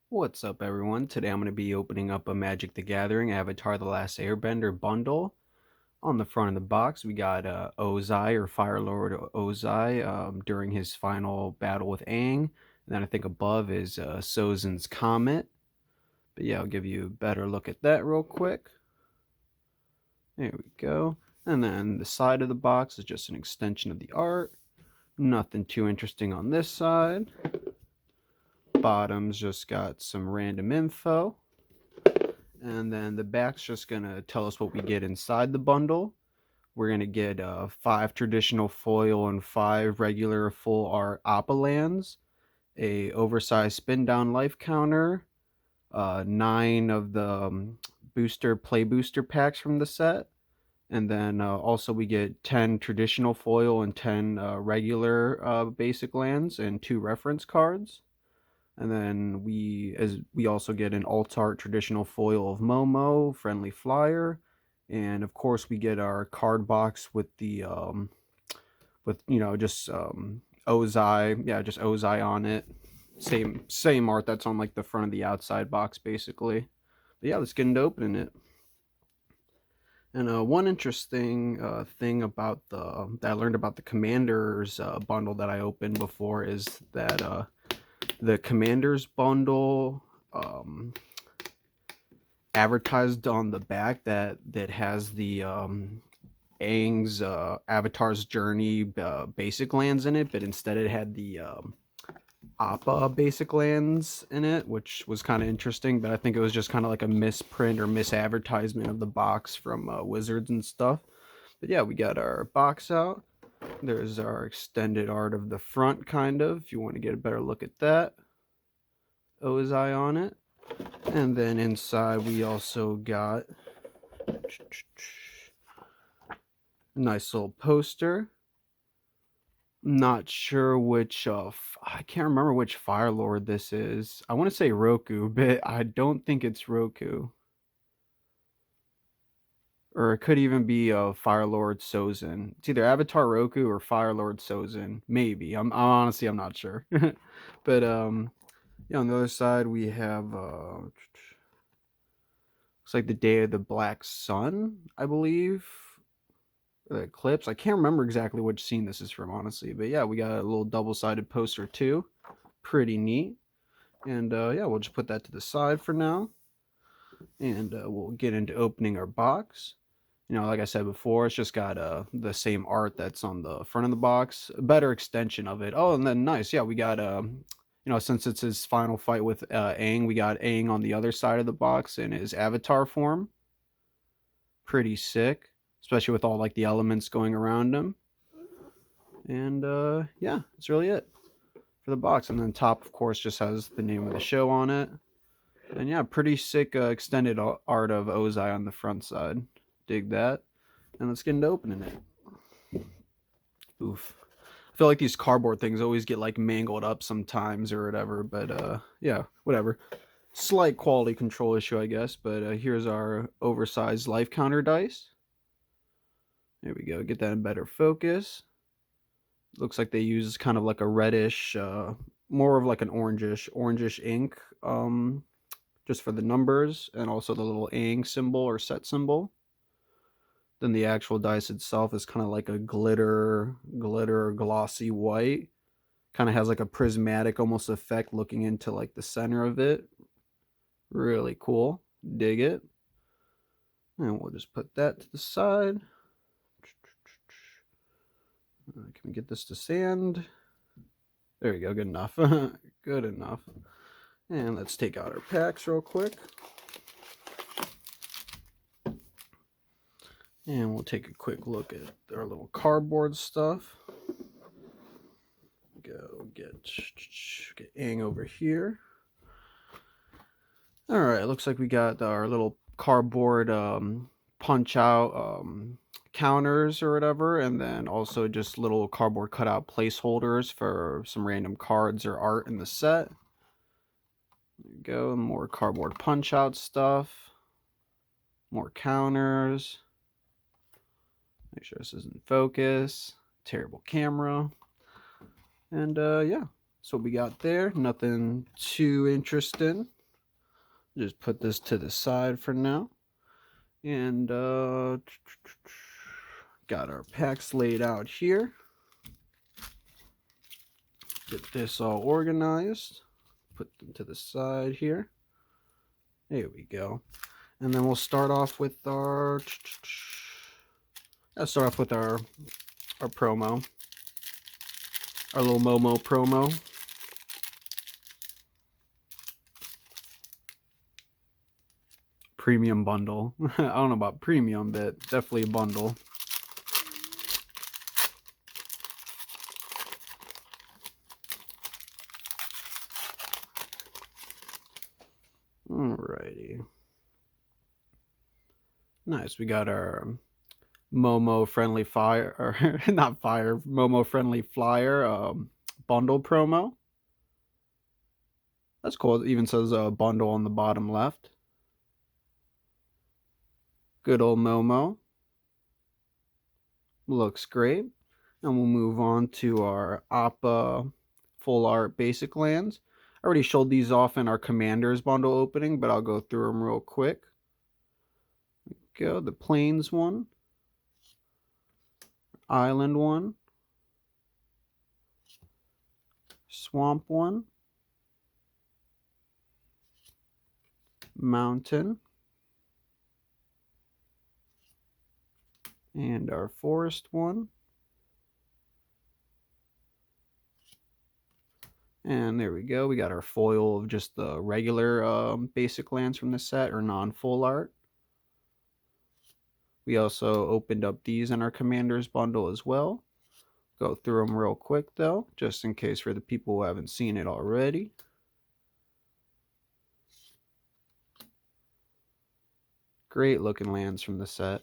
What's up, everyone? Today I'm going to be opening up a Magic the Gathering Avatar The Last Airbender bundle. On the front of the box, we got Ozai or Fire Lord Ozai during his final battle with Aang. And then I think above is Sozin's Comet. But yeah, I'll give you a better look at that real quick. There we go. And then the side of the box is just an extension of the art. Nothing too interesting on this side. Bottom's just got some random info. And then the back's just gonna tell us what we get inside the bundle. We're gonna get 5 traditional foil and 5 regular full art Appa lands, a oversized spin down life counter, 9 of the booster packs from the set, and then also we get 10 traditional foil and 10 regular basic lands and 2 reference cards. And then we also get an alt art traditional foil of Momo, friendly flyer, and of course we get our card box with the with just Ozai, yeah, just Ozai on it. Same art that's on like the front of the outside box basically. But yeah, let's get into opening it. And one interesting thing about the that I learned about the Commanders bundle that I opened before is that the Commanders bundle advertised on the back that has the Aang's Avatar's Journey basic lands in it, but instead it had the Appa basic lands in it, which was kind of interesting. But I think it was just kind of like a misprint or misadvertisement of the box from Wizards and stuff. But yeah, we got our box out. There's our extended art of the front, kind of, if you want to get a better look at that. Ozai on it. And then inside we also got a nice little poster. Not sure which I can't remember which Fire Lord this is. I want to say Roku, but I don't think it's Roku. Or it could even be Fire Lord Sozin. It's either Avatar Roku or Fire Lord Sozin. Maybe. I'm honestly I'm not sure. But yeah, on the other side we have looks like the Day of the Black Sun, I believe. Or the eclipse. I can't remember exactly which scene this is from, honestly. But yeah, we got a little double-sided poster too. Pretty neat. And yeah, we'll just put that to the side for now. And we'll get into opening our box. Like I said before, it's just got the same art that's on the front of the box, a better extension of it. Oh, and then nice, yeah, we got since it's his final fight with Aang, we got Aang on the other side of the box in his avatar form. Pretty sick, especially with all like the elements going around him. And yeah, that's really it for the box. And then top, of course, just has the name of the show on it. And yeah, pretty sick extended art of Ozai on the front side. Dig that. And let's get into opening it. Oof. I feel like these cardboard things always get like mangled up sometimes or whatever, but yeah, whatever. Slight quality control issue, I guess, but here's our oversized life counter dice. There we go. Get that in better focus. Looks like they use kind of like a reddish, more of like an orangish ink, just for the numbers and also the little Aang symbol or set symbol. Then the actual dice itself is kind of like a glitter glossy white. Kind of has like a prismatic almost effect looking into like the center of it. Really cool. Dig it. And we'll just put that to the side. Can we get this to sand? There we go. Good enough. Good enough. And let's take out our packs real quick. And we'll take a quick look at our little cardboard stuff. Go get Aang over here. All right, looks like we got our little cardboard punch out counters or whatever, and then also just little cardboard cutout placeholders for some random cards or art in the set. There we go, more cardboard punch out stuff, more counters. Make sure this is in focus. Terrible camera. And yeah, that's what we got there. Nothing too interesting. Just put this to the side for now. And got our packs laid out here. Get this all organized. Put them to the side here. There we go. And then we'll start off with our promo. Our little Momo promo. Premium bundle. I don't know about premium, but definitely a bundle. Alrighty. Nice. We got our Momo friendly fire, or not fire, Momo friendly flyer bundle promo. That's cool. It even says a bundle on the bottom left. Good old Momo. Looks great. And we'll move on to our Appa full art basic lands. I already showed these off in our Commanders bundle opening, but I'll go through them real quick. Go the Plains one, Island one, Swamp one, Mountain, and our Forest one. And there we go. We got our foil of just the regular basic lands from the set, or non-full art. We also opened up these in our Commanders bundle as well. Go through them real quick though, just in case for the people who haven't seen it already. Great looking lands from the set.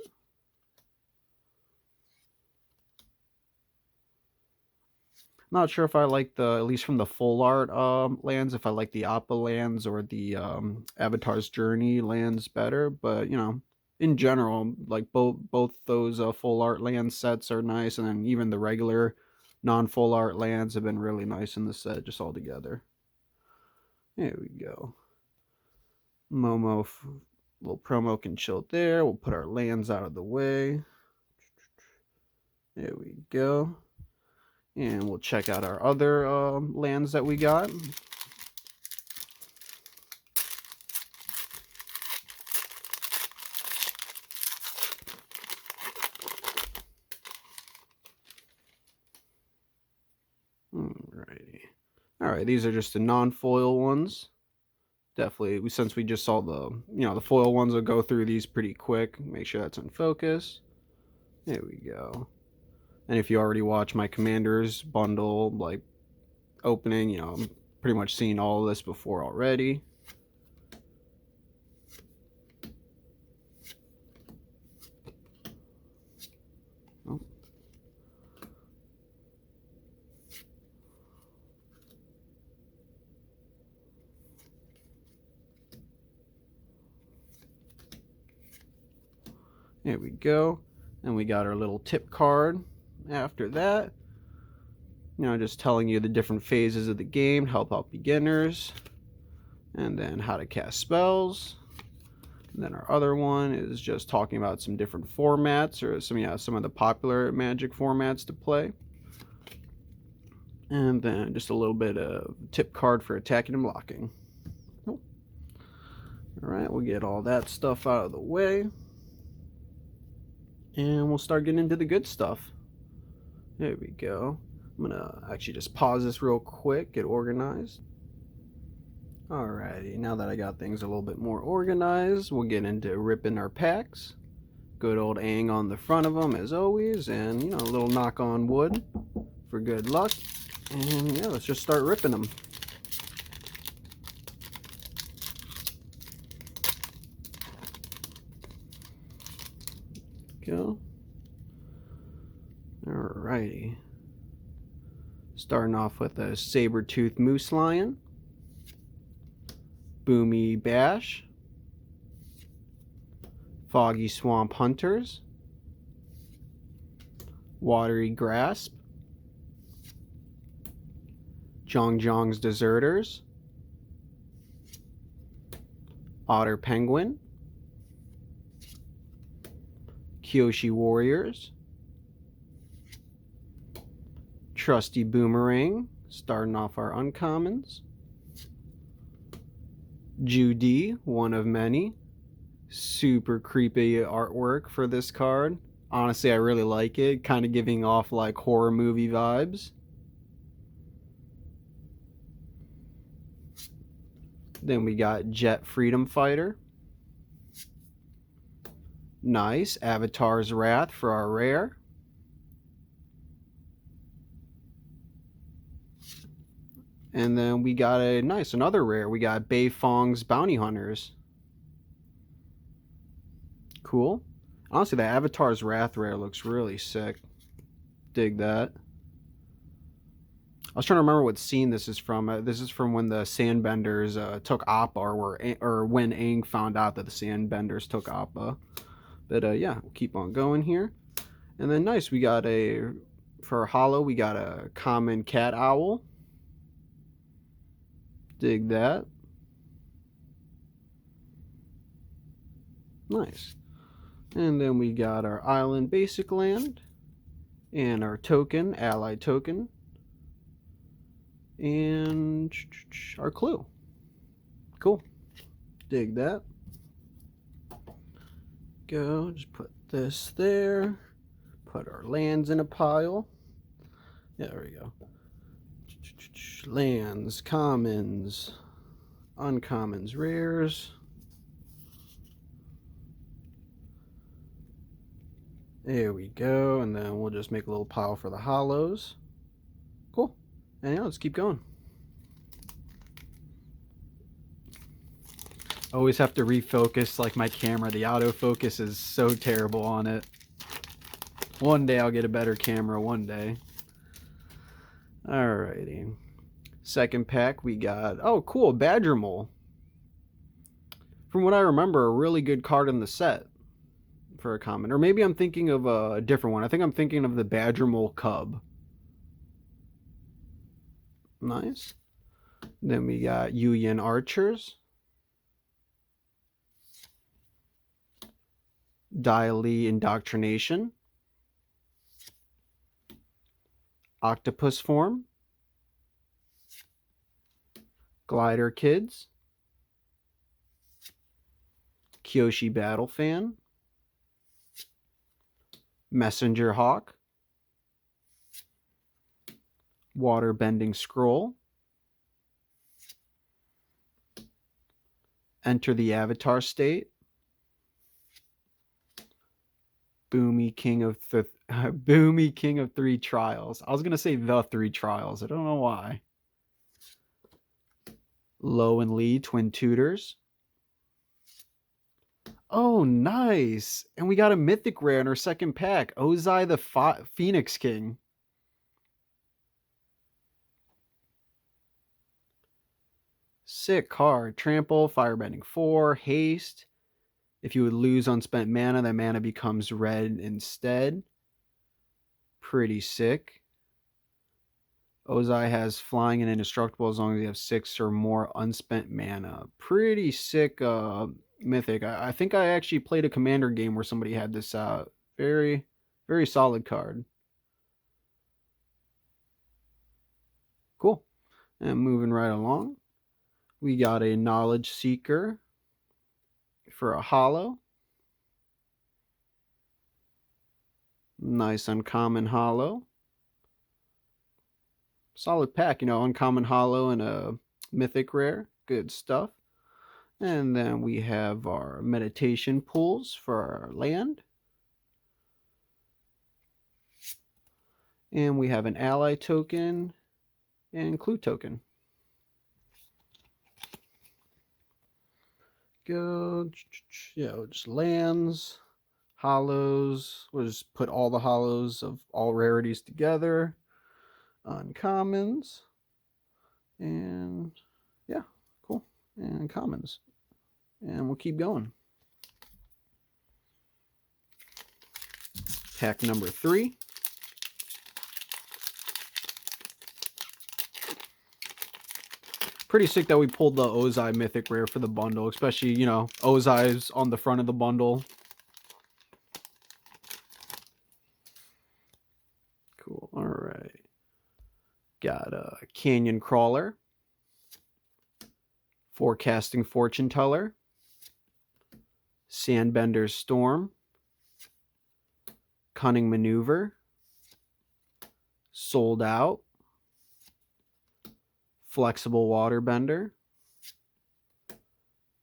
Not sure if I like the, at least from the full art lands, if I like the Appa lands or the Avatar's Journey lands better, but you know, in general, like both those full art land sets are nice, and then even the regular non-full art lands have been really nice in the set just all together. There we go. Momo, little promo can chill there. We'll put our lands out of the way. There we go. And we'll check out our other lands that we got. Alrighty. Alright, these are just the non-foil ones. Definitely, since we just saw the foil ones, will go through these pretty quick. Make sure that's in focus. There we go. And if you already watched my Commanders bundle like opening, you know, I'm pretty much seen all of this before already. Oh. There we go. And we got our little tip card after that. You know, just telling you the different phases of the game to help out beginners. And then how to cast spells. And then our other one is just talking about some different formats, or some of the popular Magic formats to play. And then just a little bit of tip card for attacking and blocking. All right, we'll get all that stuff out of the way. And we'll start getting into the good stuff. There we go. I'm gonna actually just pause this real quick, get organized. Alrighty, now that I got things a little bit more organized, we'll get into ripping our packs. Good old Aang on the front of them as always, and you know, a little knock on wood for good luck. And yeah, let's just start ripping them. Go. Alrighty. Starting off with a saber-toothed moose lion, Boomy Bash, Foggy Swamp Hunters, Watery Grasp, Zhong's Deserters, Otter Penguin, Kyoshi Warriors, Trusty Boomerang, starting off our uncommons. Judy, one of many. Super creepy artwork for this card. Honestly, I really like it. Kind of giving off like horror movie vibes. Then we got Jet Freedom Fighter. Nice. Avatar's Wrath for our rare. And then we got another rare. We got Beifong's Bounty Hunters. Cool. Honestly, the Avatar's Wrath rare looks really sick. Dig that. I was trying to remember what scene this is from. This is from when the Sandbenders took Appa, or when Aang found out that the Sandbenders took Appa. But yeah, we'll keep on going here. And then nice, we got for Hollow, we got a common cat owl. Dig that. Nice. And then we got our island basic land. And our token, ally token. And our clue. Cool. Dig that. Go, just put this there. Put our lands in a pile. Yeah, there we go. Lands, commons, uncommons, rares. There we go. And then we'll just make a little pile for the hollows. Cool. And yeah, let's keep going. Always have to refocus like my camera. The autofocus is so terrible on it. One day I'll get a better camera, one day. Alrighty. Second pack we got, oh cool, Badger Mole. From what I remember, a really good card in the set for a common. Or maybe I'm thinking of a different one. I think I'm thinking of the Badger Mole Cub. Nice. Then we got Yuyin Archers. Dai Indoctrination. Octopus Form. Glider Kids. Kyoshi Battle Fan. Messenger Hawk. Water Bending Scroll. Enter the Avatar State. Boomy King of Boomy King of Three Trials. I was gonna say the Three Trials. I don't know why. Lo and Lee Twin Tutors. Oh, nice. And we got a mythic rare in our second pack. Ozai the Phoenix King. Sick card. Trample, Firebending 4, Haste. If you would lose unspent mana, that mana becomes red instead. Pretty sick. Ozai has flying and indestructible as long as you have 6 or more unspent mana. Pretty sick mythic. I think I actually played a commander game where somebody had this out. Very, very solid card. Cool. And moving right along, we got a Knowledge Seeker for a hollow. Nice uncommon hollow. Solid pack, uncommon hollow and a mythic rare. Good stuff. And then we have our meditation pools for our land. And we have an ally token and clue token. Go, just lands, hollows. We'll just put all the hollows of all rarities together. Uncommons. And yeah, cool. And commons. And we'll keep going. Pack number 3. Pretty sick that we pulled the Ozai Mythic Rare for the bundle, especially, you know, Ozai's on the front of the bundle. Cool. All right. Got a Canyon Crawler, Forecasting Fortune Teller, Sandbender's Storm, Cunning Maneuver, Sold Out, Flexible Waterbender,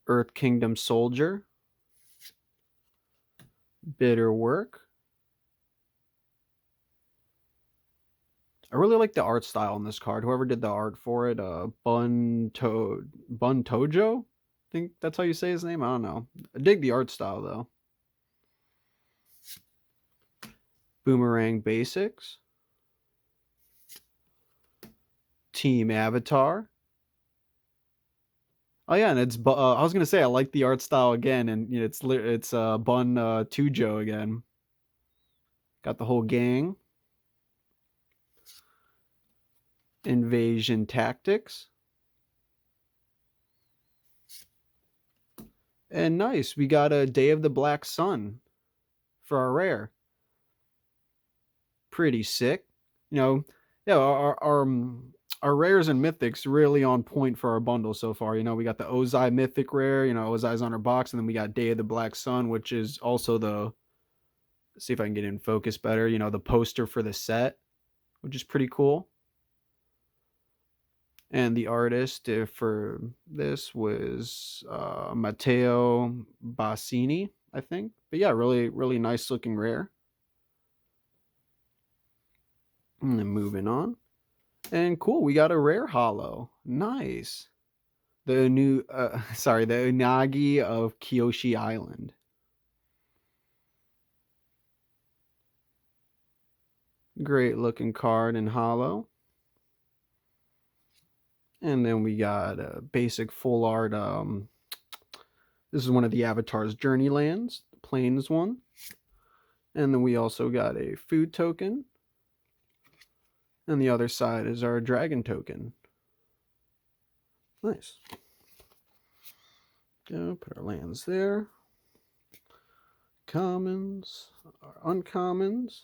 Earth Kingdom Soldier, Bitter Work. I really like the art style on this card. Whoever did the art for it, Bun Tojo? I think that's how you say his name. I don't know. I dig the art style though. Boomerang Basics, Team Avatar. Oh yeah, and it's I was gonna say I like the art style again, and you know, it's Bun Tujo again. Got the whole gang. Invasion Tactics. And nice, we got a Day of the Black Sun for our rare. Pretty sick. You know, yeah, our rares and mythics really on point for our bundle so far. You know, we got the Ozai Mythic Rare, you know, Ozai's on our box, and then we got Day of the Black Sun, which is also the, let's see if I can get in focus better, you know, the poster for the set, which is pretty cool. And the artist for this was Matteo Bassini, I think. But yeah, really, really nice looking rare. And then moving on. And cool, we got a rare holo. Nice. The the Unagi of Kyoshi Island. Great looking card in holo. And then we got a basic full art. This is one of the Avatar's Journeylands, the Plains one. And then we also got a food token. And the other side is our dragon token. Nice. Put our lands there. Commons, our uncommons,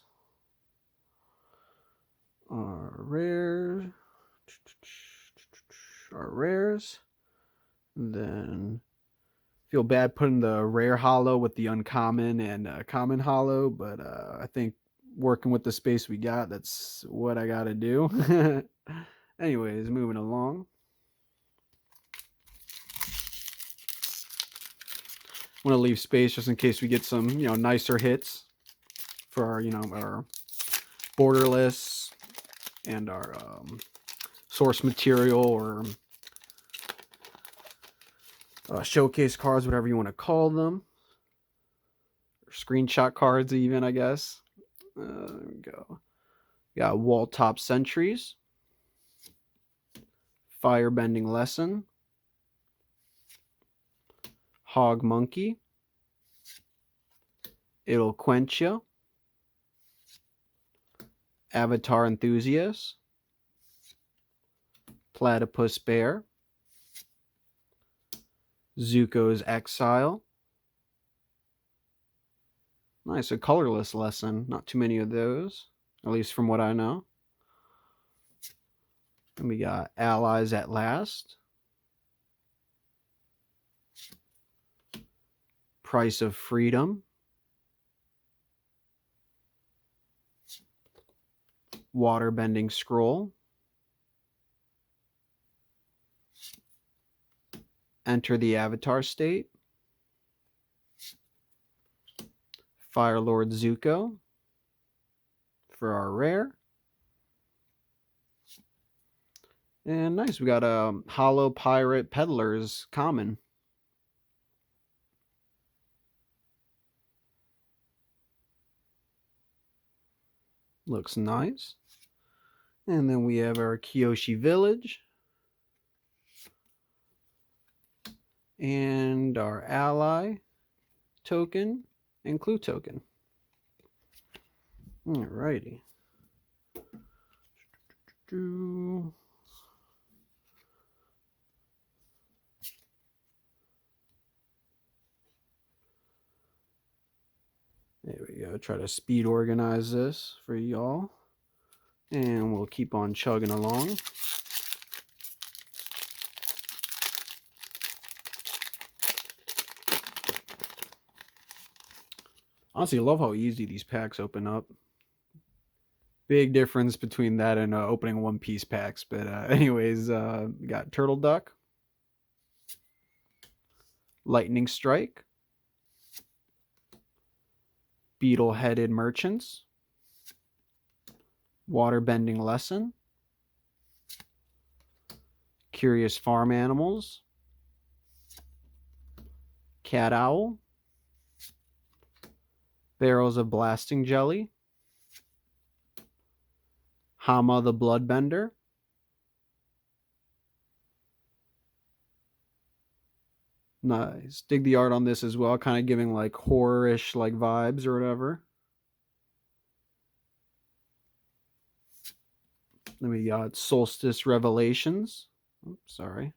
our rares, and then feel bad putting the rare holo with the uncommon and common holo, but I think working with the space we got, that's what I gotta do. Anyways, moving along. Want to leave space just in case we get some, you know, nicer hits for our, you know, our borderless and our source material or showcase cards, whatever you want to call them, or screenshot cards even, I guess. There we go. Got Wall Top Sentries, Firebending Lesson, Hog Monkey, It'll Quench Ya, Avatar Enthusiast, Platypus Bear, Zuko's Exile. Nice, a colorless lesson. Not too many of those, at least from what I know. And we got Allies at Last, Price of Freedom, Waterbending Scroll, Enter the Avatar State, Firelord Zuko for our rare. And nice, we got a Holo Pirate Peddlers common. Looks nice. And then we have our Kyoshi Village. And our ally token and clue token. Alrighty. try to speed organize this for y'all. And we'll keep on chugging along. Honestly, I love how easy these packs open up. Big difference between that and opening one-piece packs. But anyways, we got Turtle Duck, Lightning Strike, Beetle-Headed Merchants, Waterbending Lesson, Curious Farm Animals, Cat Owl, Barrels of Blasting Jelly, Hama the Bloodbender, nice. Dig the art on this as well, kind of giving like horror-ish like vibes or whatever. Then we got Solstice Revelations. Oops, sorry.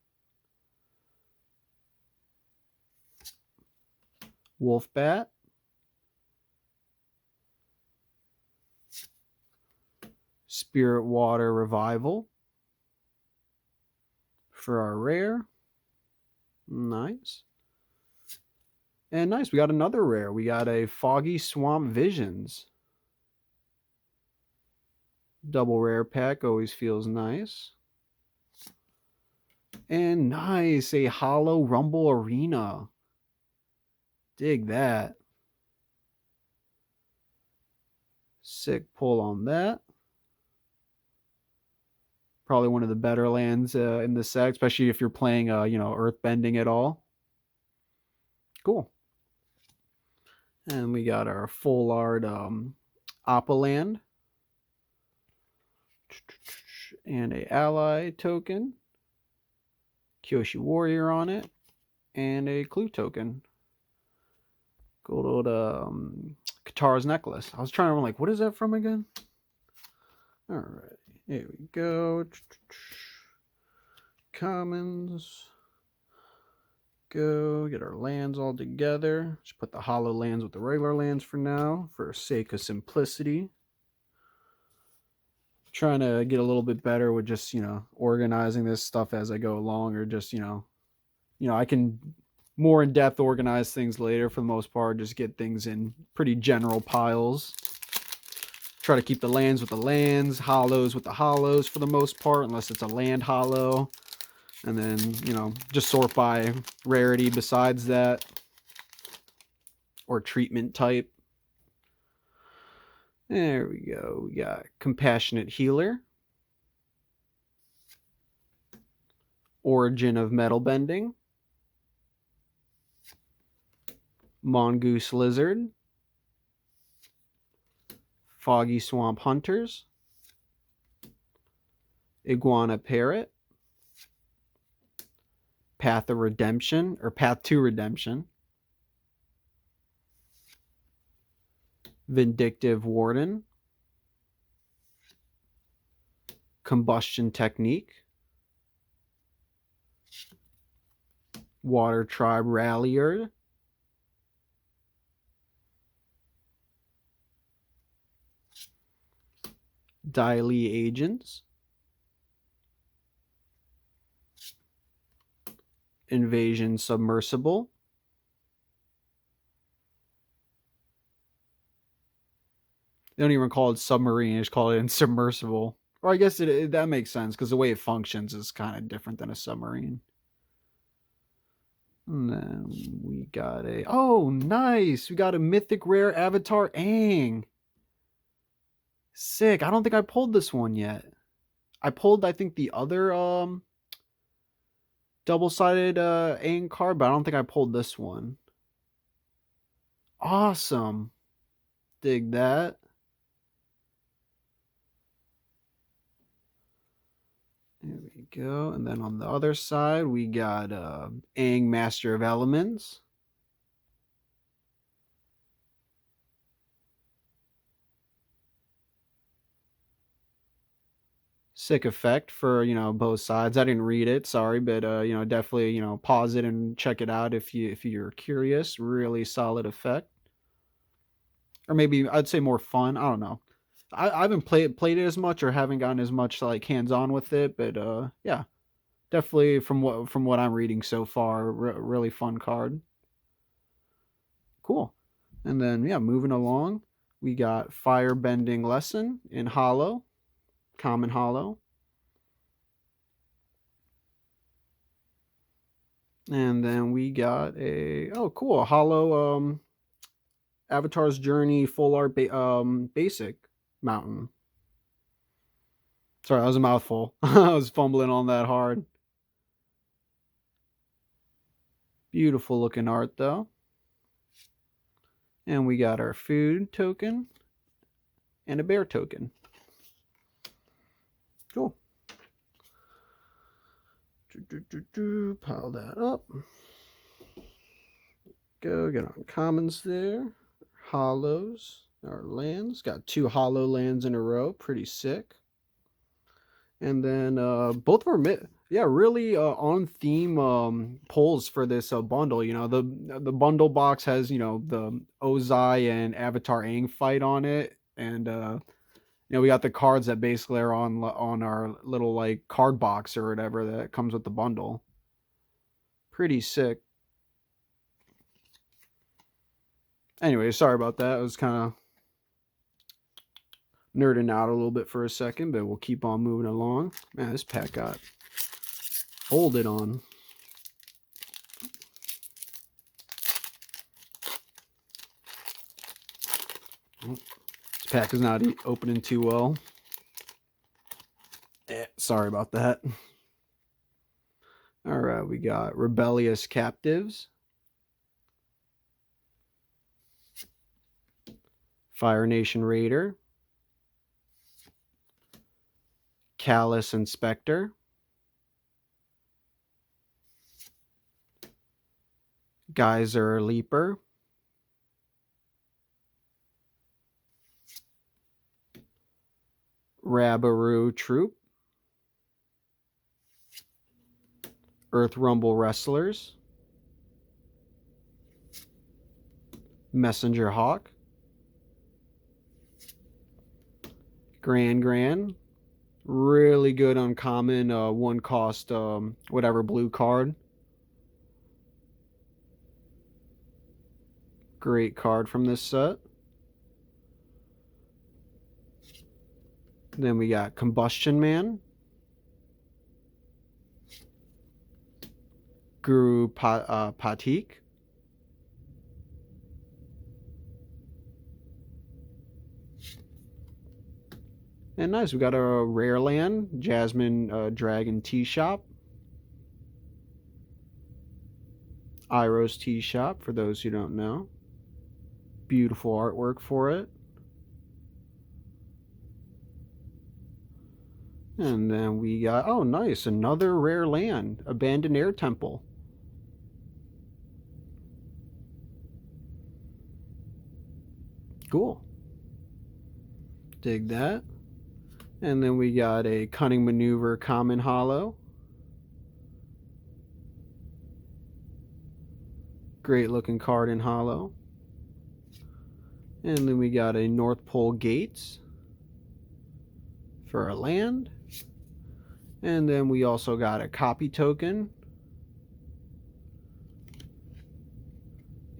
Wolfbat. Spirit Water Revival for our rare. Nice. And nice, we got another rare. We got a Foggy Swamp Visions. Double rare pack, always feels nice. And nice, a Hollow Rumble Arena. Dig that. Sick pull on that. Probably one of the better lands in the set, especially if you're playing, Earthbending at all. Cool. And we got our full art Appa land. And a ally token. Kyoshi Warrior on it. And a clue token. Good old Katara's necklace. I was trying to remember, like, what is that from again? Alright. Here we go. Commons. Go get our lands all together. Just put the hollow lands with the regular lands for now, for sake of simplicity. Trying to get a little bit better with just, organizing this stuff as I go along, or just, I can more in depth organize things later. For the most part, just get things in pretty general piles. Try to keep the lands with the lands, hollows with the hollows for the most part, unless it's a land hollow. And then, just sort by rarity besides that. Or treatment type. There we go. We got Compassionate Healer. Origin of Metal Bending. Mongoose Lizard. Foggy Swamp Hunters. Iguana Parrot. Path of Redemption, or Path to Redemption. Vindictive Warden. Combustion Technique. Water Tribe Rallier. Daily Agents. Invasion Submersible. They don't even call it submarine, they just call it submersible. Or I guess that makes sense, because the way it functions is kind of different than a submarine. And then we got oh, nice! We got a mythic rare Avatar Aang. Sick. I don't think I pulled this one yet. I pulled, I think, the other double-sided Aang card, but I don't think I pulled this one. Awesome. Dig that. There we go. And then on the other side, we got Aang, Master of Elements. Sick effect for, both sides. I didn't read it, sorry, but definitely, pause it and check it out if you're curious. Really solid effect. or maybe I'd say more fun. I don't know. I haven't played it as much or haven't gotten as much like hands on with it, but yeah, definitely from what I'm reading so far, really fun card. Cool. And then yeah, moving along, we got Fire Bending Lesson in Hollow, common Hollow. And then we got a cool Hollow Avatar's Journey full art basic mountain. Sorry, that was a mouthful. I was fumbling on that hard. Beautiful looking art though. And we got our food token and a bear token. Cool. Pile that up. Go get on commons there. Hollows. Our lands. Got 2 hollow lands in a row. Pretty sick. And then both were really on theme pulls for this bundle. You know, the bundle box has, you know, the Ozai and Avatar Aang fight on it, and you know, we got the cards that basically are on our little like card box or whatever that comes with the bundle. Pretty sick. Anyway, sorry about that. I was kind of nerding out a little bit for a second, but we'll keep on moving along. Man, this pack got folded on. This pack is not opening too well. Sorry about that. All right, we got Rebellious Captives, Fire Nation Raider, Callous Inspector, Geyser Leaper, Rabaroo Troop, Earth Rumble Wrestlers, Messenger Hawk, Grand, really good uncommon, 1 cost, whatever blue card. Great card from this set. Then we got Combustion Man, Guru Patik, and nice, we got a rare land, Jasmine Dragon Tea Shop, Iroh's Tea Shop, for those who don't know. Beautiful artwork for it. And then we got, oh nice, another rare land, Abandoned Air Temple. Cool. Dig that. And then we got a Cunning Maneuver common hollow. Great looking card in hollow. And then we got a North Pole Gates for a land. And then we also got a copy token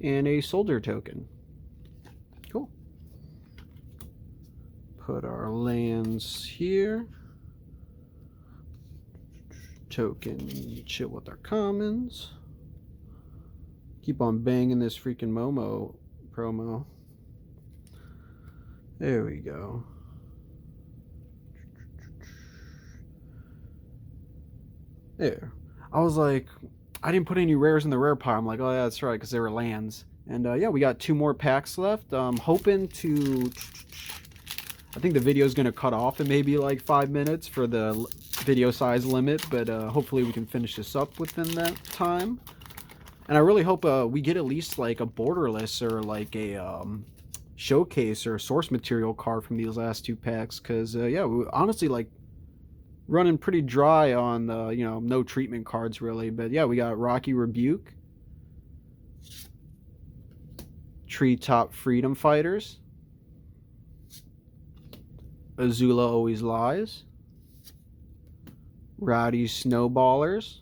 and a soldier token. Cool. Put our lands here. Token, chill with our commons. Keep on banging this freaking Momo promo. There we go. There. I was like, I didn't put any rares in the rare pile. I'm like, oh yeah, that's right, because they were lands. And yeah, we got 2 more packs left. Hoping to, I think the video is going to cut off in maybe like 5 minutes for the video size limit, but hopefully we can finish this up within that time. And I really hope we get at least like a borderless or like a showcase or source material card from these last 2 packs, because yeah, we honestly like running pretty dry on the, you know, no treatment cards really. But yeah, we got Rocky Rebuke, Treetop Freedom Fighters, Azula Always Lies, Rowdy Snowballers,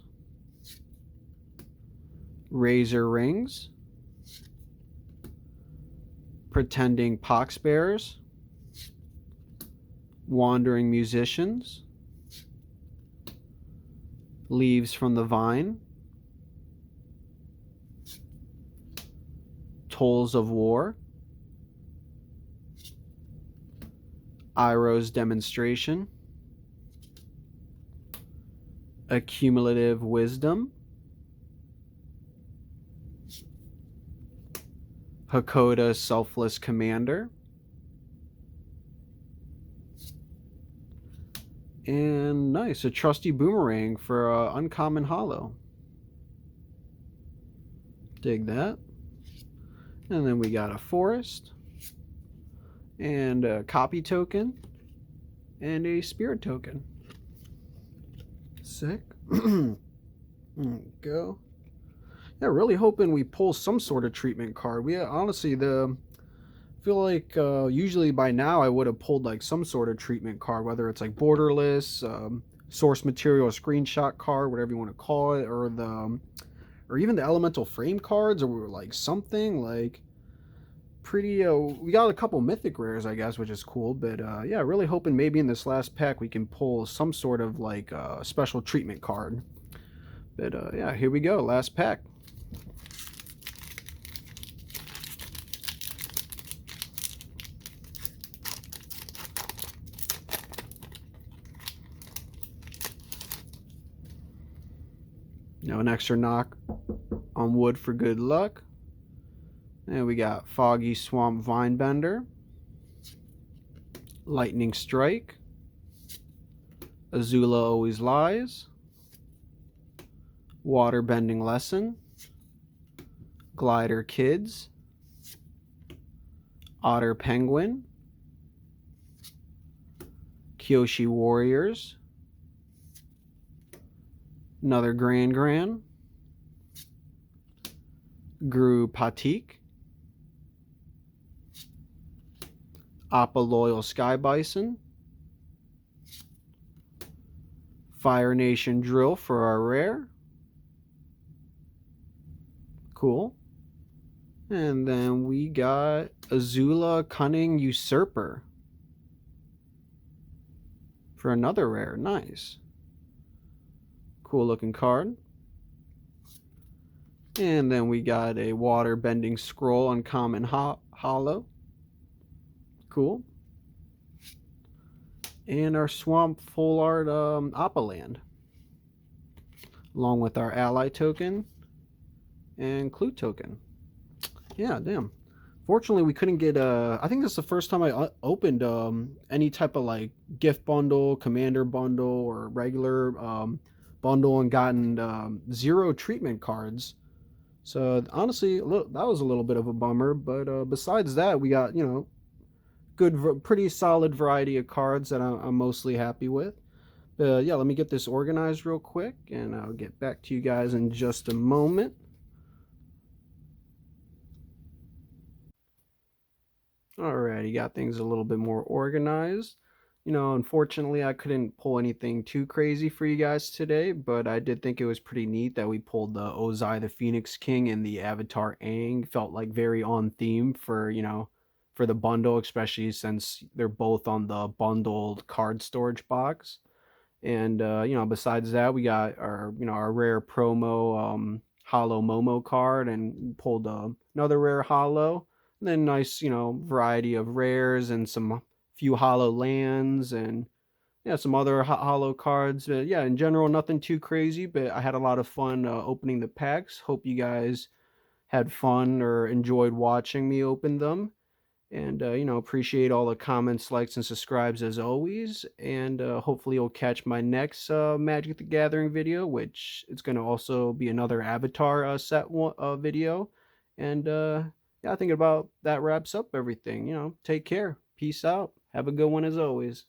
Razor Rings, Pretending Poxbearers, Wandering Musicians, Leaves from the Vine, Tolls of War, Iroh's Demonstration, Accumulative Wisdom, Hakoda Selfless Commander, and nice, a Trusty Boomerang for Uncommon Hollow. Dig that. And then we got a Forest, and a Copy Token, and a Spirit Token. Sick. Go. Yeah, really hoping we pull some sort of treatment card. We honestly feel like usually by now I would have pulled like some sort of treatment card, whether it's like borderless, source material, screenshot card, whatever you want to call it, or even the elemental frame cards, or like something like pretty. We got a couple mythic rares, I guess, which is cool. But yeah, really hoping maybe in this last pack we can pull some sort of like special treatment card. But yeah, here we go, last pack. An extra knock on wood for good luck. And we got Foggy Swamp Vinebender, Lightning Strike, Azula Always Lies, Waterbending Lesson, Glider Kids, Otter Penguin, Kyoshi Warriors, another Gran, Gru Patik, Appa Loyal Sky Bison, Fire Nation Drill for our rare. Cool. And then we got Azula Cunning Usurper for another rare. Nice. Cool looking card. And then we got a Water Bending Scroll Uncommon Hollow. Cool. And our Swamp Full Art Appa Land, along with our Ally Token and Clue Token. Yeah, damn. Fortunately, we couldn't get I think this is the first time I opened any type of like gift bundle, commander bundle, or regular bundle and gotten 0 treatment cards. So honestly, that was a little bit of a bummer. But besides that, we got, good, pretty solid variety of cards that I'm mostly happy with. Yeah, let me get this organized real quick, and I'll get back to you guys in just a moment. Alrighty, got things a little bit more organized. Unfortunately, I couldn't pull anything too crazy for you guys today, but I did think it was pretty neat that we pulled the Ozai the Phoenix King and the Avatar Aang. Felt like very on theme for, for the bundle, especially since they're both on the bundled card storage box. And besides that, we got our rare promo hollow Momo card, and pulled another rare hollow. And then nice, variety of rares and some few hollow lands, and yeah, some other hollow cards. Yeah, in general, nothing too crazy, but I had a lot of fun opening the packs. Hope you guys had fun or enjoyed watching me open them. And, appreciate all the comments, likes, and subscribes as always. And hopefully you'll catch my next Magic the Gathering video, which it's going to also be another Avatar set video. And yeah, I think about that wraps up everything. Take care. Peace out. Have a good one as always.